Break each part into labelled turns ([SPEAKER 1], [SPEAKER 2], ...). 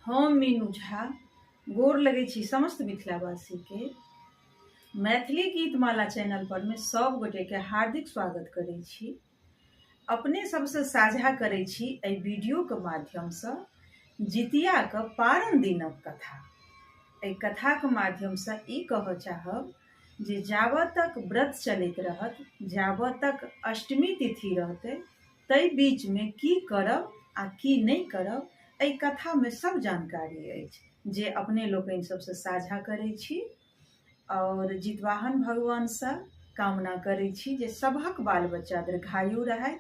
[SPEAKER 1] हम मीनू झा गोर लगै छी समस्त मिथिलावासी के मैथिली गीतमाला चैनल पर में सब गोटे के हार्दिक स्वागत करै छी। अपने सबसे साझा करै छी एहि वीडियो के माध्यम से जितिया के पारण दिनक कथा। एहि कथा के माध्यम से ई कहऽ चाहब जे जाबत तक व्रत चलैत रहत, जाबत तक अष्टमी तिथि रहतै, तै बीच में की करब आ की नहीं करब, एहि कथा में सब जानकारी अछि जे अपने लोकनि सबसे साझा करै छी। और जितवाहन भगवान से कामना करै छी जे सबहक बाल बच्चा दीर्घायु रहथि,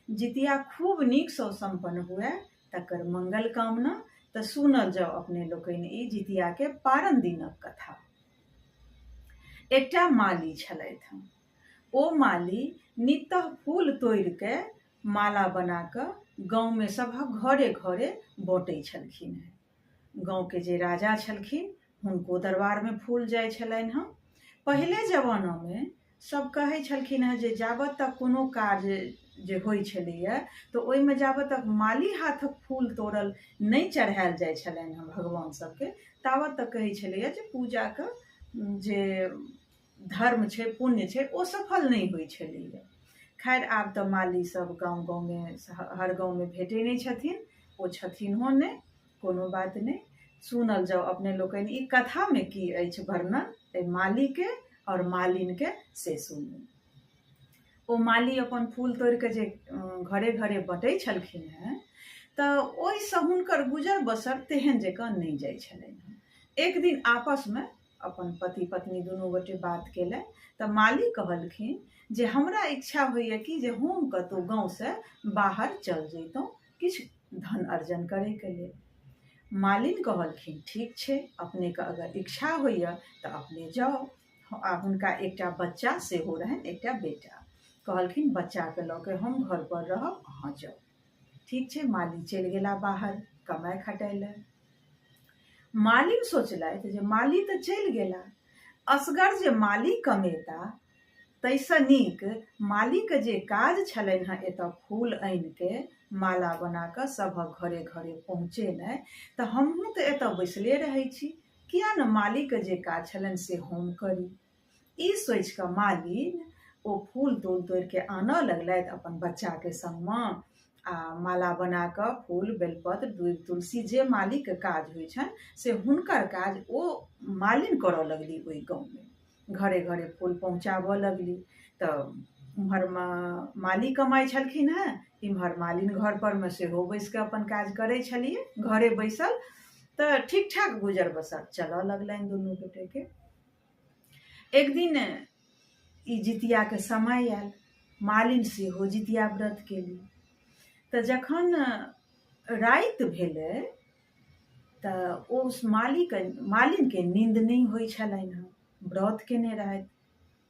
[SPEAKER 1] जितिया खूब नीक से संपन्न हुए, तकर मंगल कामना। तऽ सुनल जाओ अपने लोकनि ई जितिया के पारण दिनक कथा। एकटा माली छलथि। ओ माली नितः फूल तोड़ि के माला बना कऽ गाँव में सबहक घरे घरे बाँटै छलखिन हैं। गाँव के जे राजा छलखिन हुनको दरबार में फूल जाय छलनि हैं। पहिले जमाना में सब कहै छलखिन हैं जे जाबत तक कोनो कार्य जे होइ छलैया तऽ ओहिमे जाबत तक माली हाथक फूल तोड़ल नहीं चढ़ायल जाय छलनि हैं भगवान सबके, ताबत तक कहै छलैया जे पूजा के जे धर्म छै, पुण्य छै, ओ सफल नहीं होइ छलैया। खैर आब तऽ माली सब गाँव गाँव में हर गाँव में भेटै नहीं छथिन, ओ छथिन हो नहीं, कोनो बात नहीं। सुनल जाओ अपने लोकनि ई कथा में की अछि वर्णन माली के और मालिन के से सुनू। ओ माली अपन फूल तोड़ के जे घरे घरे बटै छलखिन हैं, तऽ ओहिसँ हुनकर गुजर बसर तेहन जकाँ नहीं जाइ छलनि हैं। एक दिन आपस में अपन पति पत्नी दुनू गोटे बात केलनि तऽ माली कहलखिन जे हमरा इच्छा होइए कि जे हम कतौ गाँव से बाहर चल जैतौं किछु धन अर्जन करे के लेल। मालिन कहलखिन ठीक छै, अपने के अगर इच्छा होइए तऽ अपने जाओ। आ हुनका एकटा बच्चा सेहो रहनि, एकटा बेटा। कहलखिन बच्चा के लऽ के हम घर पर रहब, अहाँ जाओ। ठीक छै, माली चलि गेला बाहर कमाई खटाई ले। मालिन सोचलथि जे माली तऽ चलि गेला, असगर जे माली कमेता तैसँ नीक माली के जे काज छलनि हैं एतऽ फूल आनि के माला बना कऽ सभक घरे घरे पहुँचेनाइ, तऽ हमहूँ तऽ एतऽ बैसले रहै छी, किया न माली के जे काज छलनि से हम करी। ई सोचि कऽ मालिन ओ फूल तोड़ तोड़ के आनऽ लगलथि अपन बच्चा के संग में, आ माला बना कऽ फूल बेलपत्र दूब तुलसी जे माली के काज होइ छनि से हुनकर काज ओ मालिन करऽ लगली। ओहि गाँव में घरे घरे फूल पहुँचाबऽ लगली। तऽ उम्हर माली कमाई छलखिन हैं, इम्हर मालिन घर पर में सेहो बैस के अपन काज करै छलियै घरे बैसल। तऽ ठीक ठाक गुजर बसर चलऽ लगलनि दुनू गोटे के। एक दिन ई जितिया के समय आयल, मालिन सेहो जितिया व्रत केली। तऽ जखन राति भेलै तऽ ओ मालिन के नींद नहीं होइ छलनि हैं, व्रत केने रहथि।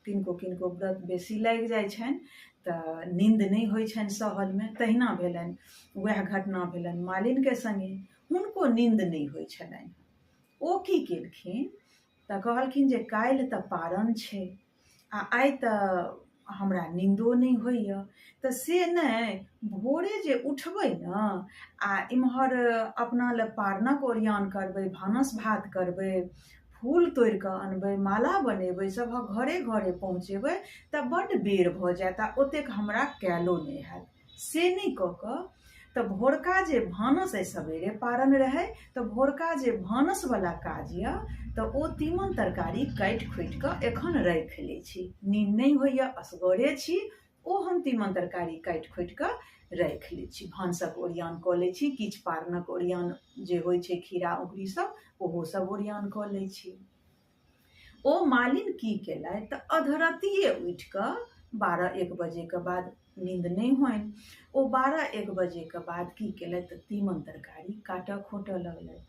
[SPEAKER 1] किनको किनको व्रत बेसी लागि जाइ छनि तऽ नींद नहीं होइ छनि सहल में, तहिना भेलनि, वएह घटना भेलनि मालिन के संगे। हुनको नींद नहीं होइ छलनि। ओ की केलखिन तऽ कहलखिन जे काल्हि तऽ पारण छै आ आइ तऽ हमरा नींदो नहीं होइए, तऽ से नहीं भोरे जे उठबै न आ इम्हर अपना ले पारणक ओरियान करबै, भानस भात करबै, फूल तोड़ कऽ अनबै, माला बनेबै, सभक घरे घरे पहुँचेबै, तऽ बड्ड बेर भऽ जायत आ ओतेक हमरा कैलो नहीं हैत। से नहीं कऽ कऽ तऽ भोरका जे भानस अइ, सवेरे पारण रहै तऽ भोरका जे भानस वाला काज यऽ तऽ ओ तीमन तरकारी काटि खोटि कऽ एखन राखि लै छी। नींद नहीं होइए, असगरे छी, ओ हम तीमन तरकारी काटि खोटि कऽ राखि लै छी, भानसक ओरियान कऽ लै छी, किछु पारणक ओरियान जे होइ छै खीरा औंगरी सब ओहो सब ओरियान कऽ लै छी। ओ मालिन की केलथि तऽ अधरतिये उठि कऽ 12-1 बजे के बाद, नींद नहीं होनि, ओ 12-1 बजे के बाद की केलथि तऽ तीमन तरकारी काटऽ खोटऽ लगलथि।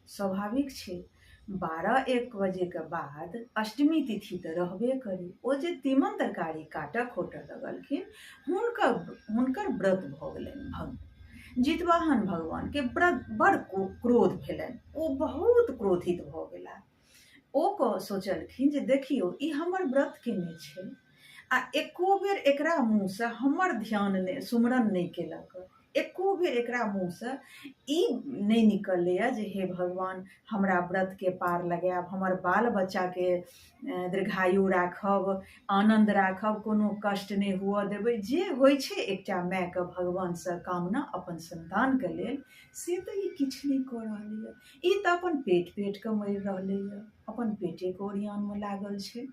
[SPEAKER 1] स्वाभाविक छै, 12-1 बजे के बाद अष्टमी तिथि तऽ रहबे करी। ओ जे तीमन तरकारी काटऽ खोटऽ लगलखिन, हुनकर व्रत भऽ गेलनि भंग। जितवाहन भगवान के बड़ क्रोध भेलनि, ओ बहुत क्रोधित भऽ गेला। ओ सोचलखिन जे देखियौ ई हमर व्रत केने छै आ एको बेर एकरा मुँह से हमर ध्यान सुमरन नहीं केलक, एको बेर एकरा मुँह से ई नहीं निकलैया जे हे भगवान हमरा व्रत के पार लगायब, हमर बाल बच्चा के दीर्घायु राखब, आनंद राखब, कोनो कष्ट नहीं हुअ देबै। जे होइ छै एकटा माय के भगवान से कामना अपन संतान के लेल, से तऽ ई किछु नहीं कऽ रहलैया। ई तऽ अपन पेट के मरि रहलैया, अपन पेटे के ओरियान में लागल छै।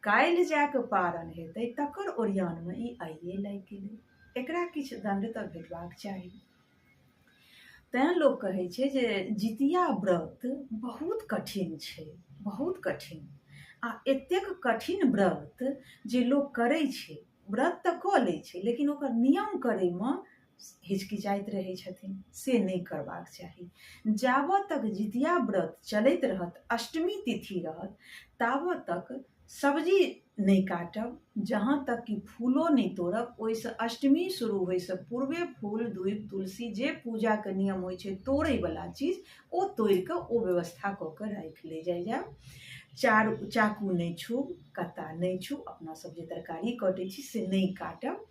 [SPEAKER 1] काल्हि जाके पारण हेतै तकर ओरियान में ई आइए लागि गेलै। एकरा किछु दंड तऽ भेटबाक चाही। तैं लोक कहै छै जे जितिया व्रत बहुत कठिन छै, बहुत कठिन। आ एतेक कठिन व्रत जे लोक करै छै, व्रत तऽ कऽ लै छै लेकिन ओकर नियम करैमे हिचकिचाइत रहै छथिन, से नहीं करबाक चाही। जाबत तक जितिया व्रत चलैत रहत, अष्टमी तिथि रहत, ताबत तक सब्जी नहीं काटब, जहाँ तक कि फूलो नहीं तोड़ब। ओहिसँ अष्टमी शुरू होइसँ पूर्वे फूल दूब तुलसी जे पूजा के नियम होइ छै तोड़ै वाला चीज, ओ तोड़ि कऽ ओ व्यवस्था कऽ के राखि ले जायब। चाकू नहीं छूब, कत्ता नहीं छूब, अपना सब जे तरकारी काटै छी से नहीं काटब।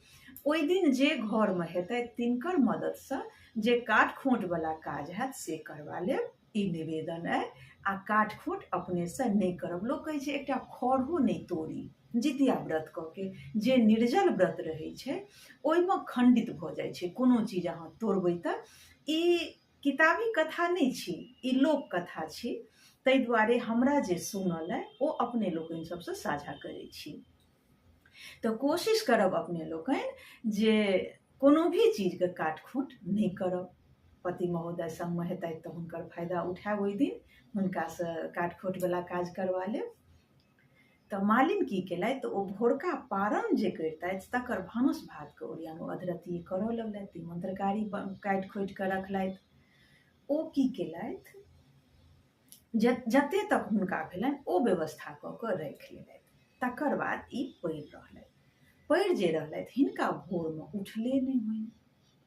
[SPEAKER 1] ओहि दिन जे घर में हेतै तिनकर मदद से जे काट खोंट वाला काज हैत से करवा लेब, ई निवेदन अइ। आ काट खोंट अपने से नहीं करब। लोक कहै छै एकटा खड़हो नहीं तोड़ी जितिया व्रत कऽ के। जे निर्जल व्रत रहै छै ओहिमे खंडित भऽ जाइ छै, कोनो चीज अहाँ तोड़बै तऽ। ई किताबी कथा नहीं छी, ई लोक कथा छी। ताहि दुआरे हमरा जे सुनल अइ ओ अपने लोकनि सबसँ साझा करै छी। तऽ कोशिश करब अपने लोकनि जे कोनो भी चीजके काट खोंट नहीं करब। पति महोदय संगमे हेतैथ तऽ हुनकर फायदा उठायब, ओहि दिन हुनकासँ काट खोंट वाला काज करवा लेब। तऽ मालिन की केलथि तऽ ओ भोरका पारण जे करितथि तकर भानस भात के ओरियान ओ अधरतिये करऽ लगलथि, तीमन तरकारी काटि खोटि कऽ रखलथि। ओ की केलथि, जते तक हुनका भेलनि ओ व्यवस्था कऽ कऽ राखि लेलथि। तकर बाद ई पड़ि रहलथि, पड़ि जे रहलथि हिनका भोरमे उठले नहीं होइनि।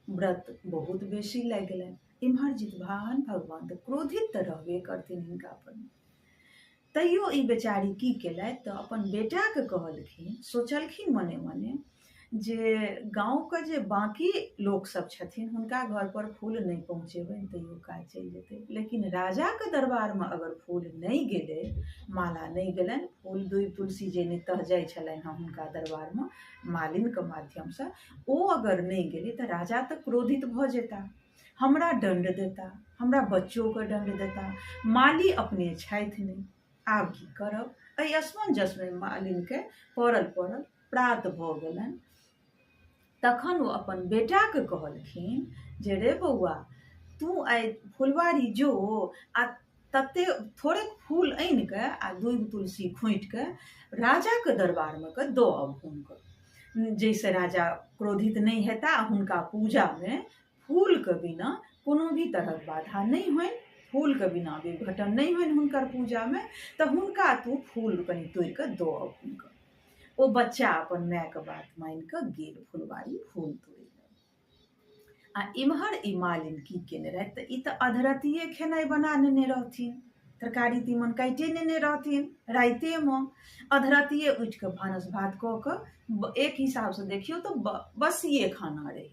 [SPEAKER 1] व्रत बहुत बेसी लागि गेलनि। इम्हर जितवाहन भगवान तऽ क्रोधित तऽ रहबे करथिन हिनका पर। तैयो ई बेचारी की केलथि तऽ अपन बेटाके कहलखिन, सोचलखिन मने मने जे गाँवके जे बाकी लोक सब छथिन हुनका घर पर फूल नहीं पहुँचेबनि तैयो काज चलि जेतै। लेकिन राजाके दरबारमे अगर फूल नहीं गेलै, माला नहीं गेलनि, फूल दूब तुलसी जे नितः जाइ छलनि हँ हुनका दरबारमे मालिनके माध्यमसँ, ओ अगर नहीं गेलै तऽ राजा तऽ क्रोधित भऽ जेता, हमरा दंड देता, हमरा बच्चोके दंड देता। माली अपने छथि नहीं, आब की करब। एहि असमंजसमे मालिनके पड़ल प्रात भऽ गेलनि। तखन ओ अपन बेटाके कहलखिन जे रे बौआ, तू आइ फुलबाड़ी जो आ तते थोड़े फूल आनि कऽ आ दूब तुलसी खोंटि कऽ राजाके दरबारमे के दऽ आब हुनकर, जैसे राजा क्रोधित नहीं हेता आ हुनका पूजामे फूलके बिना कोनो भी तरहक बाधा नहीं होनि, फूलके बिना विघटन नहीं होनि हुनकर पूजामे। तऽ हुनका तू फूल कनि तोड़ि कऽ दऽ आब हुनकर। ओ बच्चा अपन मायके बात मानि कऽ गेल फुलबाड़ी फूल तोड़ै लए। आ इम्हर ई मालिन की केने रहथि तऽ ई तऽ अधरतिये खेनाइ बना नेने रहथिन, तरकारी तीमन काटिए नेने रहथिन राइतेमे। अधरतिये उठि कऽ भानस भात कऽ कऽ एक हिसाबसँ देखियौ तऽ बसिये खाना रहै।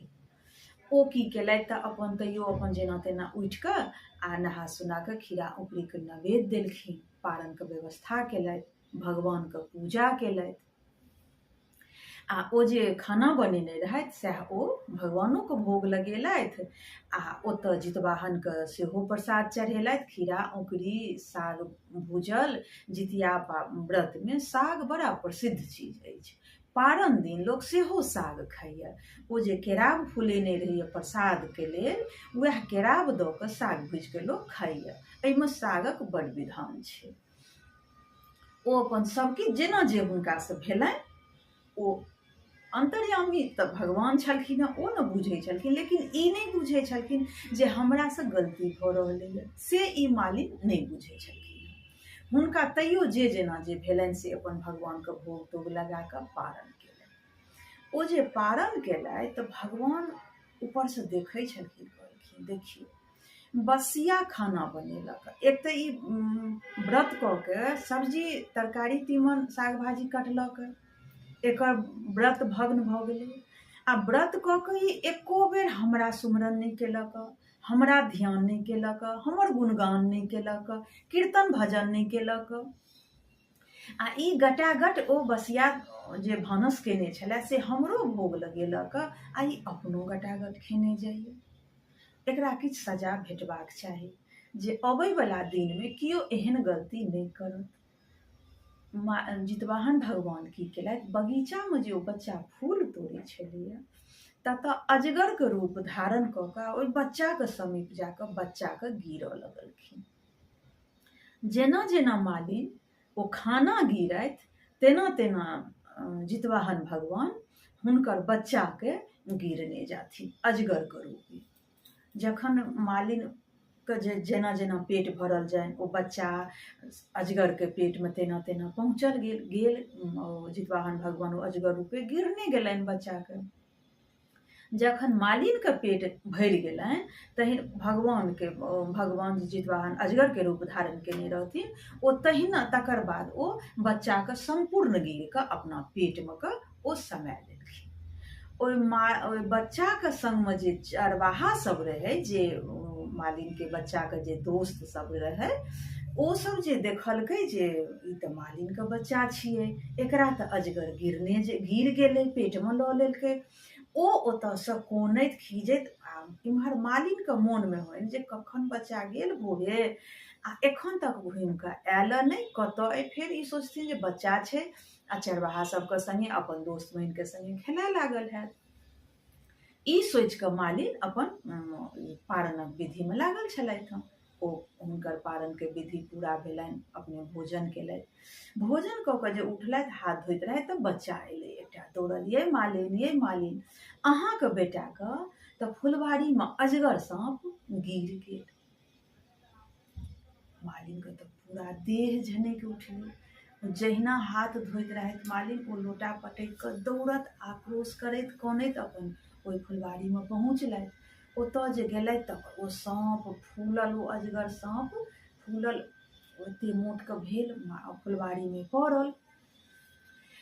[SPEAKER 1] ओ की केलथि तऽ अपन तैयो अपन जेना तेना उठि कऽ आ नहा सुना कऽ खीरा औंकड़ीके नैवेद्य देलखिन, पारणके व्यवस्था केलथि, भगवानके पूजा केलथि। आ ओ जे खाना बनेने रहथि सएह ओ भगवानोके भोग लगेलथि आ ओतऽ जितवाहनके सेहो प्रसाद चढ़ेलथि। खीरा औंकड़ी साग भूजल, जितिया व्रतमे साग बड़ा प्रसिद्ध चीज अछि। पारण दिन लोक सेहो साग खाइए। ओ जे केराव फुलेने रहैए प्रसादके लेल, वएह केराव दऽ कऽ साग भूजि कऽ लोक खाइए। एहिमे सागक बड़ विधान छै। ओ अपन सबके जेना जे हुनकासँ भेलनि, ओ अंतर्यामी तऽ भगवान छलखिन हँ, ओ ने बुझै छलखिन, लेकिन ई नहीं बुझै छलखिन जे हमरासँ गलती भऽ रहलैए, से ई मालिन नहीं बुझै छलखिन। हुनका तैयो जे जेना जे भेलनि से अपन भगवानके भोग तोग लगा कऽ पारण केलनि। ओ जे पारण केलथि तऽ भगवान ऊपरसँ देखै छलखिन, कहलखिन देखियौ बसिया खाना बनेलक। एक तऽ ई व्रत कऽ के सब्जी तरकारी तीमन साग भाजी कटलक, एकर व्रत भग्न भऽ गेलै। आ व्रत कऽ कऽ ई एको बेर हमरा सुमरन नहि केलक, हमरा ध्यान नहि केलक, हमर गुणगान नहि केलक, कीर्तन भजन नहि केलक। आ ई गटागट ओ बसिया जे भानस केने छलै से हमरो भोग लगेलक, आ ई अपनो गटागट खेने जाइए। एकरा किछु सजा भेटबाक चाही जे अबैवला दिनमे केओ एहन गलती नहि करत। जितवाहन भगवान की केलथि, बगीचामे जे ओ बच्चा फूल तोड़ै छलैए ततऽ अजगरके रूप धारण कऽ कऽ ओहि बच्चाके समीप जाकऽ बच्चाके गिरऽ लगलखिन। जेना जेना मालिन ओ खाना गिरथि तेना तेना जितवाहन भगवान हुनकर बच्चाके गिरने जाथिन अजगरके रूपमे। जखन मालिन के जेना जेना पेट भरल जानि, ओ बच्चा अजगरके पेटमे तेना तेना पहुँचल गेल जितवाहन भगवान ओ अजगर रूपे गिरने गेलनि बच्चाके। जखन मालिनके पेट भरि गेलनि तहन भगवान जितवाहन अजगरके रूप धारण केने रहथिन, ओ तहिना तकर बाद ओ बच्चाके संपूर्ण गिरके अपना पेटमे के ओ समय लेलखिन। ओहि बच्चाके संगमे जे चरवाहा सब रहै, जे मालिनके बच्चाके जे दोस्त सब रहै, ओ सब जे देखलकै जे ई तऽ मालिनके बच्चा छियै, एकरा तऽ अजगर गिर गेलै, पेटमे लऽ लेलकै। ओ ओतऽसँ कोनैत खीजैत इम्हर मालिनके मोनमे होइन जे कखन बच्चा गेल भोरे आ एखन तक घुमिकऽ आयल नहि, कतऽ अइ। फेर ई सोचथिन जे बच्चा छै आ चरवाहा सबके संगे अपन दोस्त बहिनके संगे खेलाय लागल हैत। ई सोचिकऽ मालिन अपन पारणक विधिमे लागल छलथि हँ। ओ हुनकर पारणके विधि पूरा भेलनि, अपने भोजन केलथि। भोजन कऽ कऽ जे उठलथि, हाथ धोइत रहथि तऽ बच्चा अयलै एकटा दौड़ल, ये मालिन अहाँके बेटाके तऽ फुलबाड़ीमे अजगर साँप गिर गेल। मालिनके तऽ पूरा देह झनकि उठलै। जहिना हाथ धोइत रहथि मालिन, ओ लोटा पटकि कऽ दौड़त, आक्रोश करैत कानैत अपन ओहि फुलबाड़ीमे पहुँचलथि। ओतऽ जे गेलथि तऽ ओ साँप फूलल, ओ अजगर साँप फूलल ओते मोटके भेल, फुलबाड़ीमे पड़ल।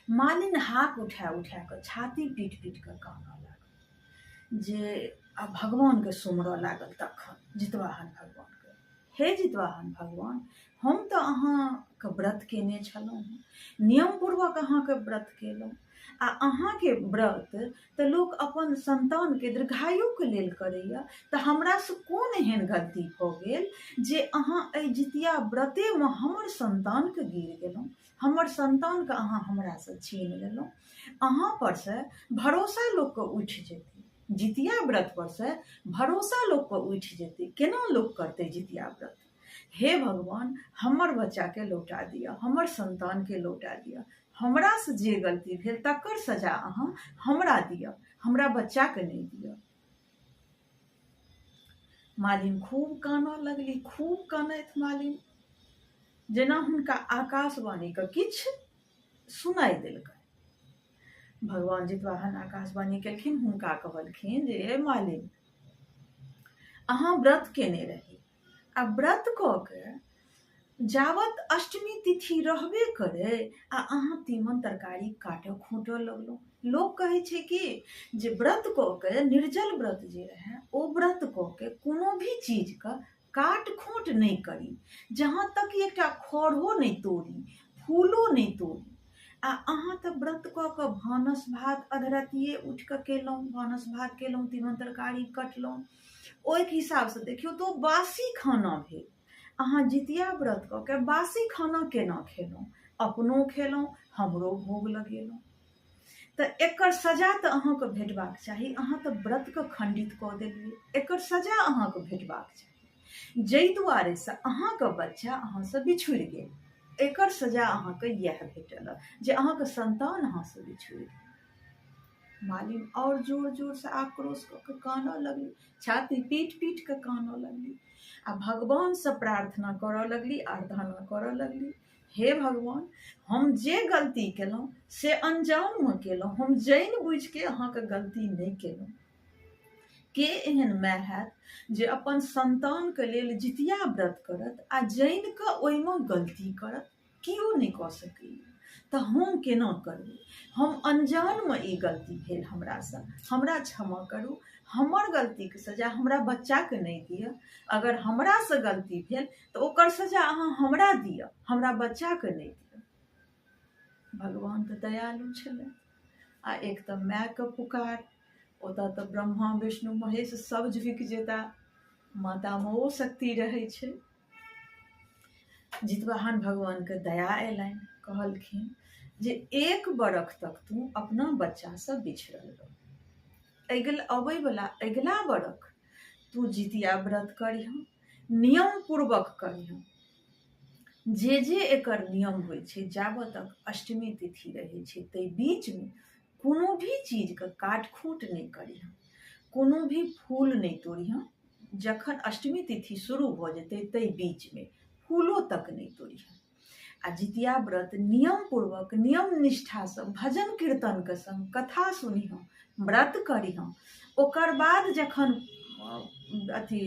[SPEAKER 1] मालिन हाथ उठा कऽ छाती पीट कऽ कानऽ लागल, जे भगवानके सुमरऽ लागल। तखन जितवाहन भगवानके, हे जितवाहन भगवान, हम तऽ अहाँके व्रत केने छलहुँ, नियमपूर्वक अहाँके व्रत केलहुँ, आ अहाँके व्रत तऽ लोक अपन संतानके दीर्घायुके लेल करैए, तऽ हमरासँ कोन एहन गलती भऽ गेल जे अहाँ एहि जितिया व्रतेमे हमर संतानके गिर गेलहुँ, हमर संतानके अहाँ हमरासँ छीन लेलहुँ। अहाँ पर से भरोसा लोकके उठि जेतै, जितिया व्रत पर से भरोसा लोकके उठि जेतै, केना लोक करतै जितिया व्रत। हे भगवान, हमर बच्चाके लौटा दिअ, हमर संतानके लौटा दिअ, हमरासँ जे गलती भेल तकर सजा अहाँ हमरा दिअ, हमरा बच्चाके नहि दिअ। मालिन खूब कानऽ लगली, खूब कानैत मालिन जेना हुनका आकाशवाणीके किछु सुनाइ देलकनि। भगवान जितवाहन आकाशवाणी केलखिन, हुनका कहलखिन जे हे मालिन, अहाँ व्रत केने रही, आ व्रत कऽ के जावत अष्टमी तिथि रहबे करे आ अहाँ तीमन तरकारी काटऽ खोँटऽ लगलहुँ। लोक कहै छै कि जे व्रत कऽ के, निर्जल व्रत जे रहै, ओ व्रत कऽ के कोनो भी चीजके काट खोँट नहीं करी, जहाँ तक एकटा खड़ो नहीं तोड़ी, फूलो नहीं तोड़ी। आ अहाँ तऽ व्रत कऽ के भानस भात अधरतिये उठि कऽ केलहुँ, भानस भात केलहुँ, तीमन तरकारी कटलहुँ, ओहिके हिसाबसँ देखियौ तऽ ओ बासी खाना भेल। अहाँ जितिया व्रत कऽ के बासी खाना केना खेलहुँ, अपनो खेलहुँ, हमरो भोग लगेलहुँ। तऽ एकर सजा तऽ अहाँके भेटबाक चाही। अहाँ तऽ व्रतके खंडित कऽ देलियै, एकर सजा अहाँके भेटबाक चाही। जाहि दुआरे से अहाँके बच्चा अहाँसँ बिछुड़ि गेल, एकर सजा अहाँके इएह भेटल जे अहाँके संतान अहाँसँ बिछुड़ि गेल। मालिन और जोर जोर से आक्रोश कऽ के कानऽ लगली, छाती पीट कऽ कानऽ लगली, आ भगवान से प्रार्थना करऽ लगली, आराधना करऽ लगली। हे भगवान, हम जे गलती केलहुँ से अनजानमे केलहुँ, हम जानि बुझि के अहाँके गलती नहीं केलहुँ। के एहन माय हैत जे अपन संतानके लेल जितिया व्रत करत आ जानि कऽ ओहिमे गलती करत? केओ नहीं कऽ सकैए। तऽ हम केना करबै, हम अनजानमे ई गलती भेल हमरासँ, हमरा क्षमा करू, हमर गलतीके सजा हमरा बच्चाके नहि दिअ। अगर हमरासँ गलती भेल तऽ ओकर सजा अहाँ हमरा दिअ, हमरा बच्चाके नहि दिअ। भगवान तऽ दयालु छलै। आ एक तऽ मायके पुकार, ओतऽ तऽ ब्रह्मा विष्णु महेश सब झुकि जेता, मातामे ओ शक्ति रहै छै। जितवाहन भगवानके दया अयलनि, कहलखिन जे 1 बरख तक तू अपना बच्चासँ बिछड़ल रह, अगला बरख तू जितिया व्रत करिह, नियम पूर्वक करिह। जे एकर नियम होइ छै, जाबत तक अष्टमी तिथि रहै छै ताहि बीचमे कोनो भी चीजके काट खूट नहीं करिह, कोनो भी फूल नहीं तोड़िह। जखन अष्टमी तिथि शुरू भऽ जेतै ताहि बीचमे फूलो तक नहीं तोड़िह। आ जितिया व्रत नियम पूर्वक नियम निष्ठासँ भजन कीर्तनके संग कथा सुनिह, व्रत करिह। ओकर बाद जखन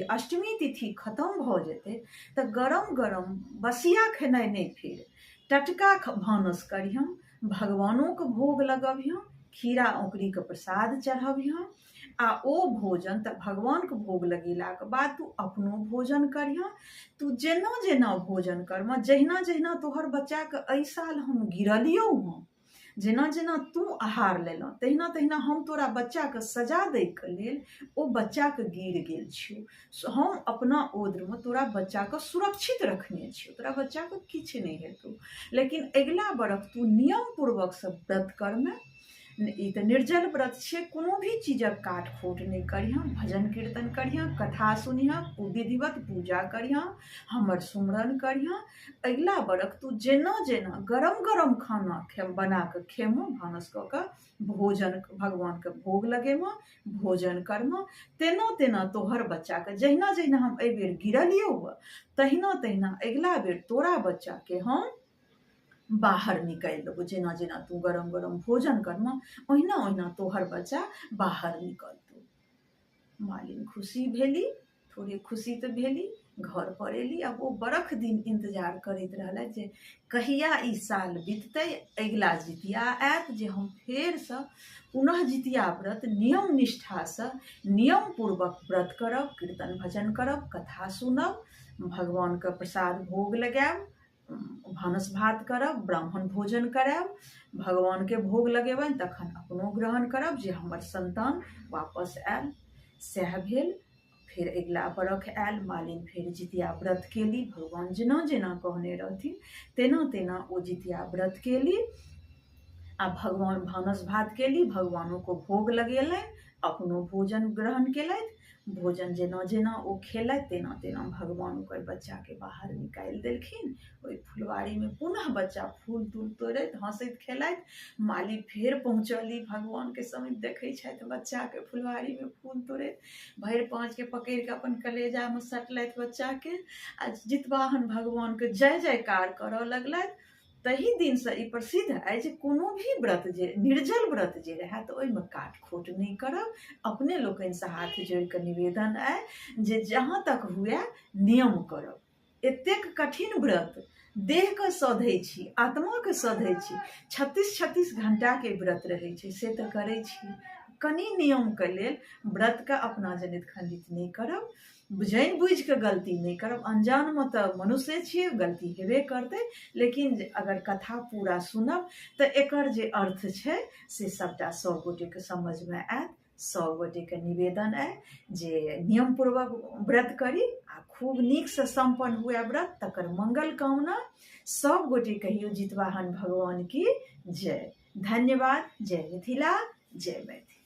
[SPEAKER 1] अष्टमी तिथि खत्म भऽ जेतै तऽ गरम गरम बसिया खेनाइ नहीं, फेर टटका भानस करिह, भगवानोके भोग लगबिह, खीरा औंकड़ीके प्रसाद चढ़बिह। आ ओ भोजन तऽ भगवानके भोग लगेलाके बाद तू अपनो भोजन करिह। तू जेना जेना भोजन करम, जहिना जहिना तोहर बच्चाके एहि साल हम गिरलियौ हँ, जेना जेना तू आहार लेलऽ तहिना तहिना हम तोरा बच्चाके सजा दैके लेल ओ बच्चाके गिर गेल छियौ। हम अपना ओद्रमे तोरा बच्चाके सुरक्षित रखने छियौ, तोरा बच्चाके किछु नहीं हेतौ। लेकिन अगिला बरख तू नियम पूर्वकसँ व्रत करमे। ई तऽ निर्जल व्रत छै, कोनो भी चीजक काट खोट नहीं करिह, भजन कीर्तन करिह, कथा सुनिह, विधिवत पूजा करिह, हमर सुमरन करिह। अगिला बरख तू जेना जेना गरम गरम खाना बना कऽ खेम, भानस कऽ कऽ भोजन भगवानके भोग लगेम, भोजन करम, तेना तेना तोहर बच्चाके जहिना जहिना हम एहि बेर गिरलियौ तहिना तहिना अगिला बेर तोरा बच्चाके हम बाहर निकालि देबो। जेना जेना तू गरम गरम भोजन करम, ओहिना ओहिना तोहर बच्चा बाहर निकलतौ। मालिन खुशी भेली, थोड़े खुशी तऽ भेली, घर पर एली। अब वो बरख दिन इंतजार करैत रहलथि जे कहिया ई साल बीततै, अगिला जितिया आयत जे हम फेरसँ पुनः जितिया व्रत नियम निष्ठासँ नियम पूर्वक व्रत करब, कीर्तन भजन करब, कथा सुनब, भगवानके प्रसाद भोग लगायब, भानस भात करब, ब्राह्मण भोजन करायब, भगवानके भोग लगेबनि, तखन अपनो ग्रहण करब जे हमर संतान वापस आयल। सएह भेल। फिर अगिला बरख आयल, मालिन फेर जितिया व्रत केली, भगवान जेना जेना कहने रहथिन तेना तेना ओ जितिया व्रत केली। आ भगवान भानस भात केली, भगवानों को भोग लगेलनि, अपनो भोजन ग्रहण केलथि। भोजन जेना जेना ओ खेलथि तेना तेना भगवान ओकर बच्चाके बाहर निकालि देलखिन। ओहि फुलवारीमे पुनः बच्चा फूल तूल तोड़ैत हंसैत खेलथि। माली फेर पहुँचली, भगवानके समय देखै छथि बच्चाके फुलवारीमे फूल तोड़ैत, भरि पाँचके पकड़ि कऽ अपन कलेजामे सटलथि बच्चाके आ जितवाहन भगवानके जय जयकार करऽ लगलथि। तही दिनसँ ई प्रसिद्ध अछि जे कोनो भी व्रत जे निर्जल व्रत जे रहै तऽ ओहिमे काट खोट नहीं करब। अपने लोकनिसँ हाथ जोड़ि कऽ निवेदन अइ जे जहाँ तक हुए नियम करब। एतेक कठिन व्रत, देहके सधै छी, आत्माके सधै छी, 36-36 घंटाके व्रत रहै छै से तऽ करै छी। कनि नियमके लेल व्रतके अपना जनित खंडित नहीं करब, जानि बुझि कऽ गलती नहीं करब। अनजानमे तऽ मनुष्य छियै, गलती हेबे करतै, लेकिन अगर कथा पूरा सुनब तऽ एकर जे अर्थ छै से सबटा सब गोटेके समझमे आयत। सब गोटेके निवेदन अइ जे नियम पूर्वक व्रत करी आ खूब नीकसँ सम्पन्न हुए व्रत, तकर मंगल कामना। सब गोटे कहियो जितवाहन भगवान की जय। धन्यवाद। जय मिथिला, जय मैथिली।